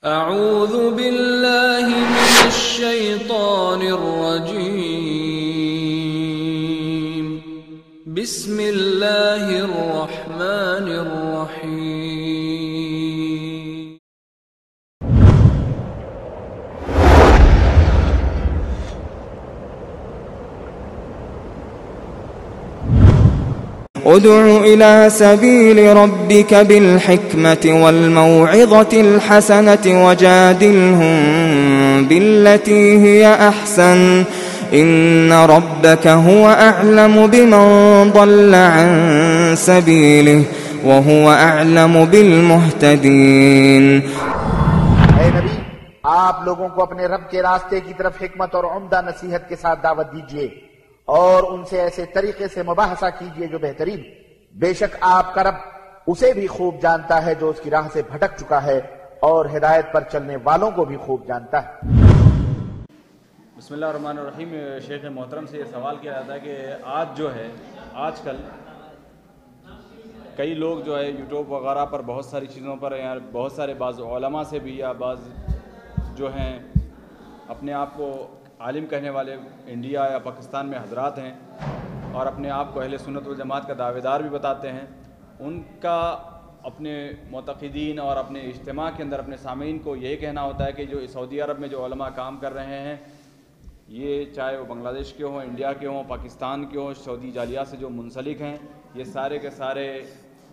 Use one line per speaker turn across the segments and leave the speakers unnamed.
اعوذ باللہ من الشیطان الرجیم بسم اللہ الرحمن الرحیم
ادع إلى سبيل ربك بالحكمة والموعظة الحسنة وجادلهم بالتي هي أحسن إن ربك هو أعلم بمن ضل عن سبيله وهو أعلم بالمهتدين۔
اے نبی، آپ لوگوں کو اپنے رب کے راستے کی طرف حکمت اور عمدہ نصیحت کے ساتھ دعوت دیجیے اور ان سے ایسے طریقے سے مباحثہ کیجئے جو بہترین، بے شک آپ کا رب اسے بھی خوب جانتا ہے جو اس کی راہ سے بھٹک چکا ہے اور ہدایت پر چلنے والوں کو بھی خوب جانتا ہے۔
بسم اللہ الرحمن الرحیم۔ شیخ محترم سے یہ سوال کیا جاتا ہے کہ آج کل کئی لوگ جو ہے یوٹیوب وغیرہ پر بہت ساری چیزوں پر یا بہت سارے بعض علماء سے بھی یا بعض جو ہیں اپنے آپ کو عالم کہنے والے انڈیا یا پاکستان میں حضرات ہیں اور اپنے آپ کو اہل سنت والجماعت کا دعوے دار بھی بتاتے ہیں، ان کا اپنے معتقدین اور اپنے اجتماع کے اندر اپنے سامعین کو یہی کہنا ہوتا ہے کہ جو سعودی عرب میں جو علماء کام کر رہے ہیں، یہ چاہے وہ بنگلہ دیش کے ہوں، انڈیا کے ہوں، پاکستان کے ہوں، سعودی جالیات سے جو منسلک ہیں، یہ سارے کے سارے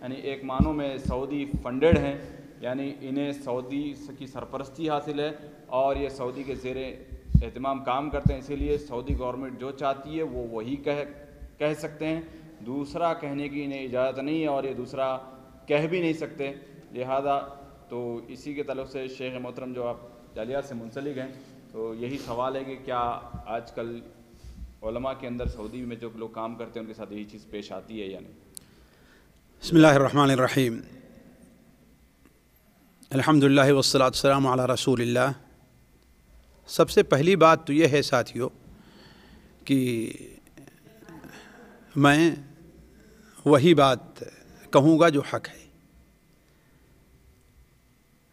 یعنی ایک معنوں میں سعودی فنڈڈ ہیں، یعنی انہیں سعودی کی سرپرستی حاصل ہے اور یہ سعودی کے زیر اہتمام کام کرتے ہیں، اسی لیے سعودی گورنمنٹ جو چاہتی ہے وہ وہی کہہ سکتے ہیں، دوسرا کہنے کی انہیں اجازت نہیں ہے اور یہ دوسرا کہہ بھی نہیں سکتے۔ لہذا تو اسی کے تعلق سے شیخ محترم جو آپ جالیات سے منسلک ہیں، تو یہی سوال ہے کہ کیا آج کل علماء کے اندر سعودی میں جو لوگ کام کرتے ہیں ان کے ساتھ یہی چیز پیش آتی ہے یا نہیں؟
بسم اللہ الرحمن الرحیم۔ الحمدللہ والصلاۃ والسلام علی رسول اللہ۔ سب سے پہلی بات تو یہ ہے ساتھیو کہ میں وہی بات کہوں گا جو حق ہے۔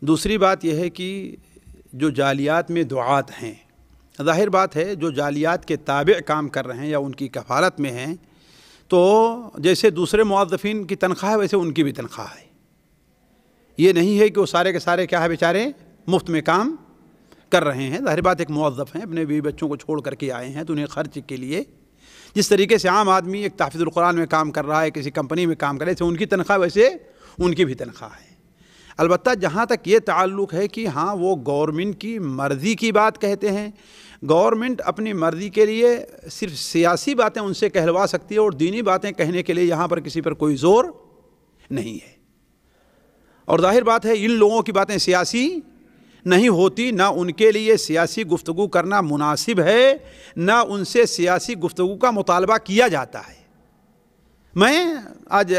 دوسری بات یہ ہے کہ جو جالیات میں دعات ہیں، ظاہر بات ہے جو جالیات کے تابع کام کر رہے ہیں یا ان کی کفالت میں ہیں، تو جیسے دوسرے موظفین کی تنخواہ ہے ویسے ان کی بھی تنخواہ ہے۔ یہ نہیں ہے کہ وہ سارے کے سارے کیا ہے بیچارے مفت میں کام کر رہے ہیں۔ ظاہر بات ایک موظف ہیں، اپنے بیوی بچوں کو چھوڑ کر کے آئے ہیں تو انہیں خرچ کے لیے جس طریقے سے عام آدمی ایک تحفظ القرآن میں کام کر رہا ہے، کسی کمپنی میں کام کر رہا ہے، ان کی تنخواہ ویسے ان کی بھی تنخواہ ہے۔ البتہ جہاں تک یہ تعلق ہے کہ ہاں وہ گورنمنٹ کی مرضی کی بات کہتے ہیں، گورنمنٹ اپنی مرضی کے لیے صرف سیاسی باتیں ان سے کہلوا سکتی ہے اور دینی باتیں کہنے کے لیے یہاں پر کسی پر کوئی زور نہیں ہے۔ اور ظاہر بات ہے ان لوگوں کی باتیں سیاسی نہیں ہوتی، نہ ان کے لیے سیاسی گفتگو کرنا مناسب ہے، نہ ان سے سیاسی گفتگو کا مطالبہ کیا جاتا ہے۔ میں آج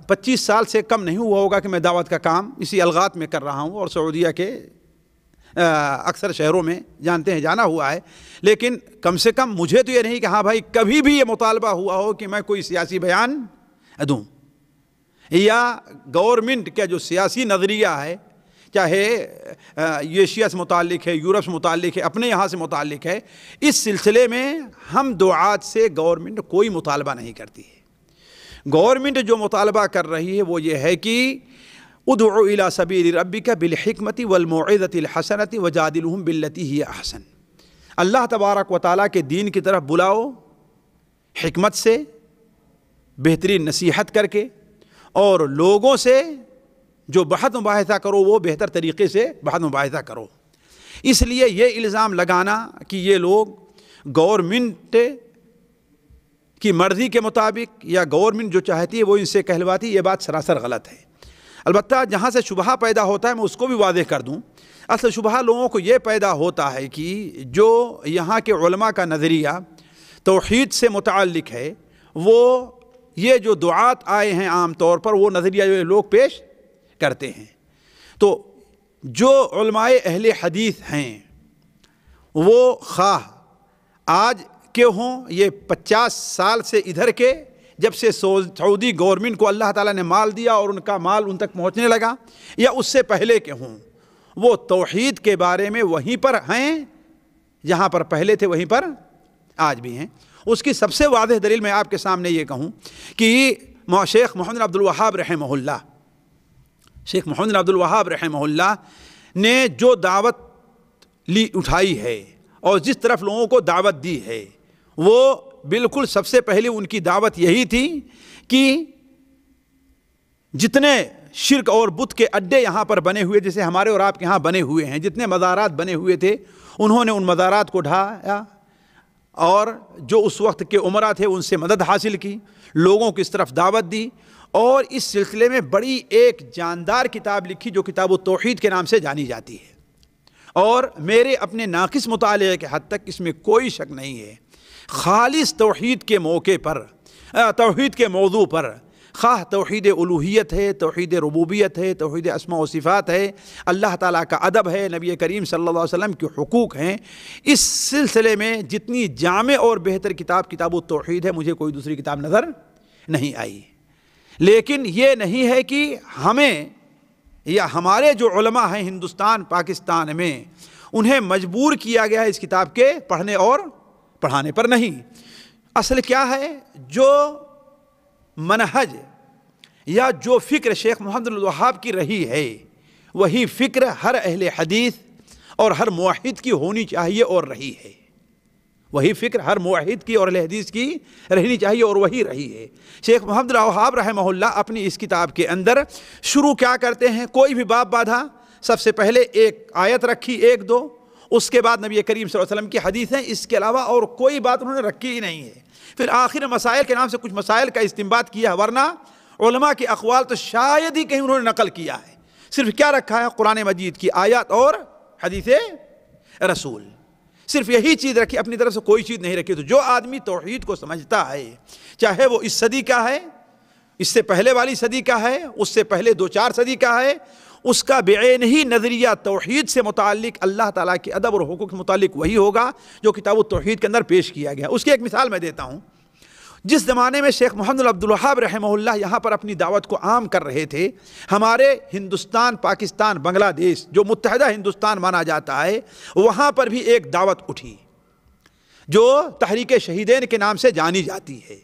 25 سال سے کم نہیں ہوا ہوگا کہ میں دعوت کا کام اسی الغات میں کر رہا ہوں اور سعودیہ کے اکثر شہروں میں جانتے ہیں جانا ہوا ہے، لیکن کم سے کم مجھے تو یہ نہیں کہ ہاں بھائی کبھی بھی یہ مطالبہ ہوا ہو کہ میں کوئی سیاسی بیان دوں یا گورنمنٹ کا جو سیاسی نظریہ ہے، چاہے ایشیا سے متعلق ہے، یورپ سے متعلق ہے، اپنے یہاں سے متعلق ہے، اس سلسلے میں ہم دعات سے گورنمنٹ کوئی مطالبہ نہیں کرتی ہے۔ گورنمنٹ جو مطالبہ کر رہی ہے وہ یہ ہے کہ ادع الی سبیل ربک بالحکمۃ والموعظۃ الحسنۃ وجادلہم باللتی ہی احسن۔ اللہ تبارک و تعالیٰ کے دین کی طرف بلاؤ، حکمت سے، بہترین نصیحت کر کے، اور لوگوں سے جو بحث مباحثہ کرو وہ بہتر طریقے سے بحث مباحثہ کرو۔ اس لیے یہ الزام لگانا کہ یہ لوگ گورنمنٹ کی مرضی کے مطابق یا گورنمنٹ جو چاہتی ہے وہ ان سے کہلواتی، یہ بات سراسر غلط ہے۔ البتہ جہاں سے شبہہ پیدا ہوتا ہے میں اس کو بھی واضح کر دوں۔ اصل شبہہ لوگوں کو یہ پیدا ہوتا ہے کہ جو یہاں کے علماء کا نظریہ توحید سے متعلق ہے، وہ یہ جو دعات آئے ہیں عام طور پر وہ نظریہ جو لوگ پیش کرتے ہیں، تو جو علماء اہل حدیث ہیں وہ خواہ آج کے ہوں، یہ 50 سال سے ادھر کے جب سے سعودی گورنمنٹ کو اللہ تعالیٰ نے مال دیا اور ان کا مال ان تک پہنچنے لگا، یا اس سے پہلے کے ہوں، وہ توحید کے بارے میں وہیں پر ہیں جہاں پر پہلے تھے وہیں پر آج بھی ہیں۔ اس کی سب سے واضح دلیل میں آپ کے سامنے یہ کہوں کہ شیخ محمد بن عبد الوہاب رحمہ اللہ، شیخ محمد بن عبد الوہاب رحمہ اللہ نے جو دعوت اٹھائی ہے اور جس طرف لوگوں کو دعوت دی ہے، وہ بالکل سب سے پہلے ان کی دعوت یہی تھی کہ جتنے شرک اور بت کے اڈے یہاں پر بنے ہوئے، جیسے ہمارے اور آپ کے یہاں بنے ہوئے ہیں، جتنے مزارات بنے ہوئے تھے، انہوں نے ان مزارات کو ڈھایا اور جو اس وقت کے عمرا تھے ان سے مدد حاصل کی، لوگوں کی اس طرف دعوت دی، اور اس سلسلے میں بڑی ایک جاندار کتاب لکھی جو کتاب التوحید کے نام سے جانی جاتی ہے۔ اور میرے اپنے ناقص مطالعے کے حد تک اس میں کوئی شک نہیں ہے، خالص توحید کے موقع پر، توحید کے موضوع پر، خواہ توحید الوہیت ہے، توحید ربوبیت ہے، توحید اسماء و صفات ہے، اللہ تعالیٰ کا ادب ہے، نبی کریم صلی اللہ علیہ وسلم کے حقوق ہیں، اس سلسلے میں جتنی جامع اور بہتر کتاب کتاب التوحید ہے، مجھے کوئی دوسری کتاب نظر نہیں آئی۔ لیکن یہ نہیں ہے کہ ہمیں یا ہمارے جو علماء ہیں ہندوستان پاکستان میں انہیں مجبور کیا گیا ہے اس کتاب کے پڑھنے اور پڑھانے پر، نہیں۔ اصل کیا ہے، جو منہج یا جو فکر شیخ محمد بن الوہاب کی رہی ہے، وہی فکر ہر اہل حدیث اور ہر موحد کی ہونی چاہیے اور رہی ہے، وہی فکر ہر موحد کی اور اہل حدیث کی رہنی چاہیے اور وہی رہی ہے۔ شیخ محمد بن الوہاب رحمہ اللہ اپنی اس کتاب کے اندر شروع کیا کرتے ہیں، کوئی بھی باب باندھا، سب سے پہلے ایک آیت رکھی، ایک دو، اس کے بعد نبی کریم صلی اللہ علیہ وسلم کی حدیثیں، اس کے علاوہ اور کوئی بات انہوں نے رکھی ہی نہیں ہے۔ پھر آخر مسائل کے نام سے کچھ مسائل کا استنباط کیا، ورنہ علماء کے اقوال تو شاید ہی کہیں انہوں نے نقل کیا ہے۔ صرف کیا رکھا ہے، قرآن مجید کی آیات اور حدیث رسول، صرف یہی چیز رکھی، اپنی طرف سے کوئی چیز نہیں رکھی۔ تو جو آدمی توحید کو سمجھتا ہے، چاہے وہ اس صدی کا ہے، اس سے پہلے والی صدی کا ہے، اس سے پہلے 2-4 صدی کا ہے، اس کا بعین ہی نظریہ توحید سے متعلق، اللہ تعالیٰ کے ادب اور حقوق سے متعلق وہی ہوگا جو کتاب التوحید کے اندر پیش کیا گیا۔ اس کی ایک مثال میں دیتا ہوں۔ جس زمانے میں شیخ محمد بن عبد الوہاب رحمہ اللہ یہاں پر اپنی دعوت کو عام کر رہے تھے، ہمارے ہندوستان، پاکستان، بنگلہ دیش جو متحدہ ہندوستان مانا جاتا ہے، وہاں پر بھی ایک دعوت اٹھی جو تحریک شہیدین کے نام سے جانی جاتی ہے۔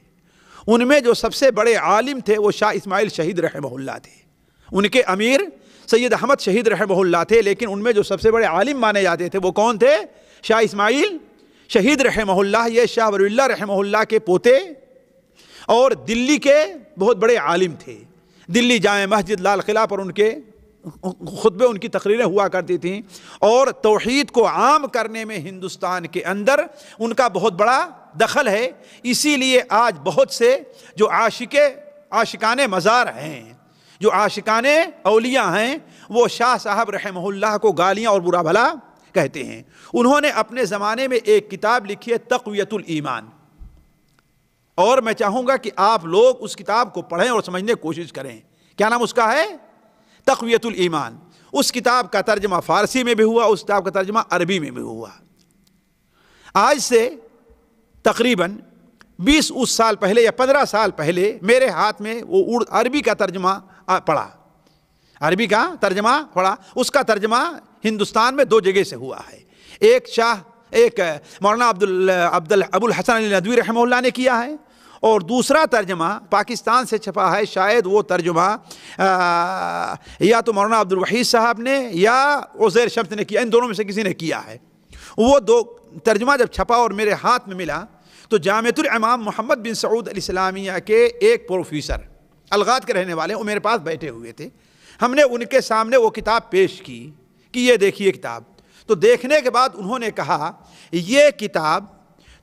ان میں جو سب سے بڑے عالم تھے وہ شاہ اسماعیل شہید رحمہ اللہ تھے، ان کے امیر سید احمد شہید رحمہ اللہ تھے، لیکن ان میں جو سب سے بڑے عالم مانے جاتے تھے وہ کون تھے؟ شاہ اسماعیل شہید رحمہ اللہ۔ یہ شاہ ولی اللہ رحمہ اللہ کے پوتے اور دلی کے بہت بڑے عالم تھے۔ دلی جامع مسجد، لال قلعہ پر ان کے خطبے، ان کی تقریریں ہوا کرتی تھیں، اور توحید کو عام کرنے میں ہندوستان کے اندر ان کا بہت بڑا دخل ہے۔ اسی لیے آج بہت سے جو عاشقان مزار ہیں، جو عاشقان اولیاء ہیں، وہ شاہ صاحب رحمہ اللہ کو گالیاں اور برا بھلا کہتے ہیں۔ انہوں نے اپنے زمانے میں ایک کتاب لکھی ہے تقویت الایمان، اور میں چاہوں گا کہ آپ لوگ اس کتاب کو پڑھیں اور سمجھنے کی کوشش کریں۔ کیا نام اس کا ہے؟ تقویت الایمان۔ اس کتاب کا ترجمہ فارسی میں بھی ہوا، اس کتاب کا ترجمہ عربی میں بھی ہوا۔ آج سے تقریباً 20 سال پہلے یا 15 سال پہلے میرے ہاتھ میں وہ عربی کا ترجمہ پڑھا، عربی کا ترجمہ پڑھا۔ اس کا ترجمہ ہندوستان میں 2 جگہ سے ہوا ہے، ایک مولانا ابو الحسن علی ندوی رحمہ اللہ نے کیا ہے، اور دوسرا ترجمہ پاکستان سے چھپا ہے، شاید وہ ترجمہ یا تو مولانا عبد الوحید صاحب نے یا عزیر شمس نے کیا، ان دونوں میں سے کسی نے کیا ہے۔ وہ 2 ترجمہ جب چھپا اور میرے ہاتھ میں ملا تو جامعۃ الامام محمد بن سعود الاسلامیہ کے ایک پروفیسر، الغات کے رہنے والے، وہ میرے پاس بیٹھے ہوئے تھے۔ ہم نے ان کے سامنے وہ کتاب پیش کی کہ یہ دیکھیے کتاب۔ تو دیکھنے کے بعد انہوں نے کہا یہ کتاب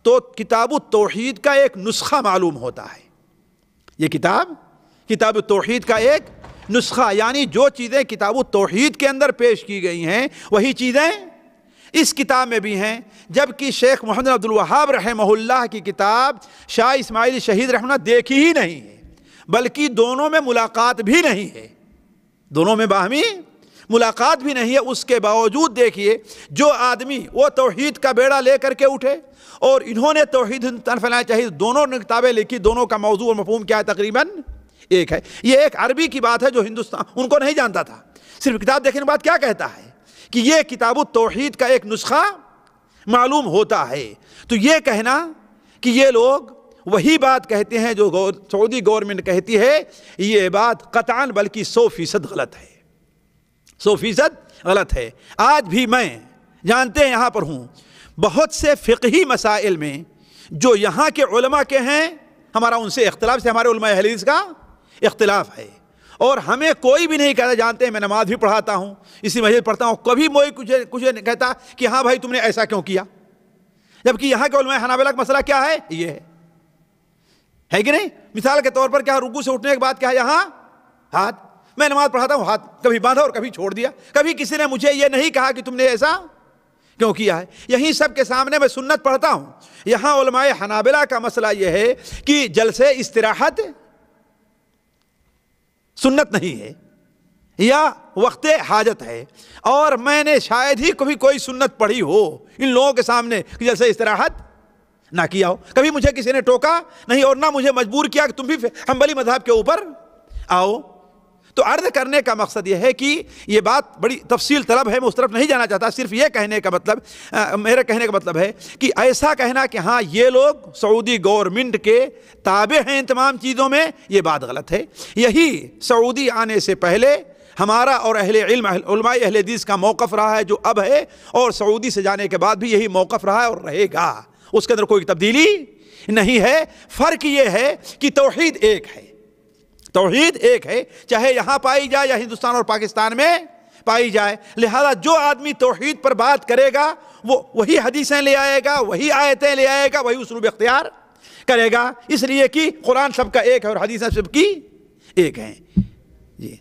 تو کتاب التوحید کا ایک نسخہ معلوم ہوتا ہے، یہ کتاب التوحید کا ایک نسخہ، یعنی جو چیزیں کتاب التوحید کے اندر پیش کی گئی ہیں وہی چیزیں اس کتاب میں بھی ہیں، جبکہ شیخ محمد بن عبد الوہاب رحمہ اللہ کی کتاب شاہ اسماعیل شہید رحمہ اللہ دیکھی ہی نہیں ہے، بلکہ دونوں میں ملاقات بھی نہیں ہے، دونوں میں باہمی ملاقات بھی نہیں ہے۔ اس کے باوجود دیکھیے جو آدمی وہ توحید کا بیڑا لے کر کے اٹھے، اور انہوں نے توحید پھیلانا چاہیے، دونوں نے کتابیں لکھی، دونوں کا موضوع اور مفہوم کیا ہے؟ تقریباً ایک ہے۔ یہ ایک عربی کی بات ہے جو ہندوستان ان کو نہیں جانتا تھا، صرف کتاب دیکھنے کے بعد کیا کہتا ہے کہ یہ کتاب التوحید کا ایک نسخہ معلوم ہوتا ہے، تو یہ کہنا کہ یہ لوگ وہی بات کہتے ہیں جو سعودی گورنمنٹ کہتی ہے، یہ بات قطعاً بلکہ 100% غلط ہے، 100% غلط ہے۔ آج بھی میں جانتے ہیں یہاں پر ہوں بہت سے فقہی مسائل میں جو یہاں کے علماء کے ہیں، ہمارا ان سے اختلاف سے ہمارے علماء اہل حدیث کا اختلاف ہے، اور ہمیں کوئی بھی نہیں کہتا، جانتے ہیں میں نماز بھی پڑھاتا ہوں، اسی مسجد پڑھتا ہوں، کبھی کوئی کچھ نہیں کہتا کہ ہاں بھائی تم نے ایسا کیوں کیا، جبکہ یہاں کے علماء حنابلہ کا مسئلہ کیا ہے، یہ ہے کہ نہیں؟ مثال کے طور پر کیا رکوع سے اٹھنے کے بعد کیا یہاں ہاتھ، میں نماز پڑھاتا ہوں ہاتھ کبھی باندھا اور کبھی چھوڑ دیا، کبھی کسی نے مجھے یہ نہیں کہا کہ تم نے ایسا کیوں کیا ہے، یہیں سب کے سامنے میں سنت پڑھتا ہوں۔ یہاں علماء حنابلہ کا مسئلہ یہ ہے کہ جلسے استراحت سنت نہیں ہے یا وقت حاجت ہے، اور میں نے شاید ہی کبھی کوئی سنت پڑھی ہو ان لوگوں کے سامنے کہ جلسے استراحت نہ کیا ہو، کبھی مجھے کسی نے ٹوکا نہیں اور نہ مجھے مجبور کیا کہ تم بھی حنبلی مذہب کے اوپر آؤ۔ تو عرض کرنے کا مقصد یہ ہے کہ یہ بات بڑی تفصیل طلب ہے، میں اس طرف نہیں جانا چاہتا، صرف یہ کہنے کا مطلب میرے کہنے کا مطلب ہے کہ ایسا کہنا کہ ہاں یہ لوگ سعودی گورنمنٹ کے تابع ہیں ان تمام چیزوں میں، یہ بات غلط ہے۔ یہی سعودی آنے سے پہلے ہمارا اور اہل علم علماء اہل حدیث کا موقف رہا ہے جو اب ہے، اور سعودی سے جانے کے بعد بھی یہی موقف رہا ہے اور رہے گا، اس کے اندر کوئی تبدیلی نہیں ہے۔ فرق یہ ہے کہ توحید ایک ہے، توحید ایک ہے، چاہے یہاں پائی جائے یا ہندوستان اور پاکستان میں پائی جائے، لہذا جو آدمی توحید پر بات کرے گا وہ وہی حدیثیں لے آئے گا، وہی آیتیں لے آئے گا، وہی اسلوب اختیار کرے گا، اس لیے کہ قرآن سب کا ایک ہے اور حدیثیں سب کی ایک ہیں۔ جی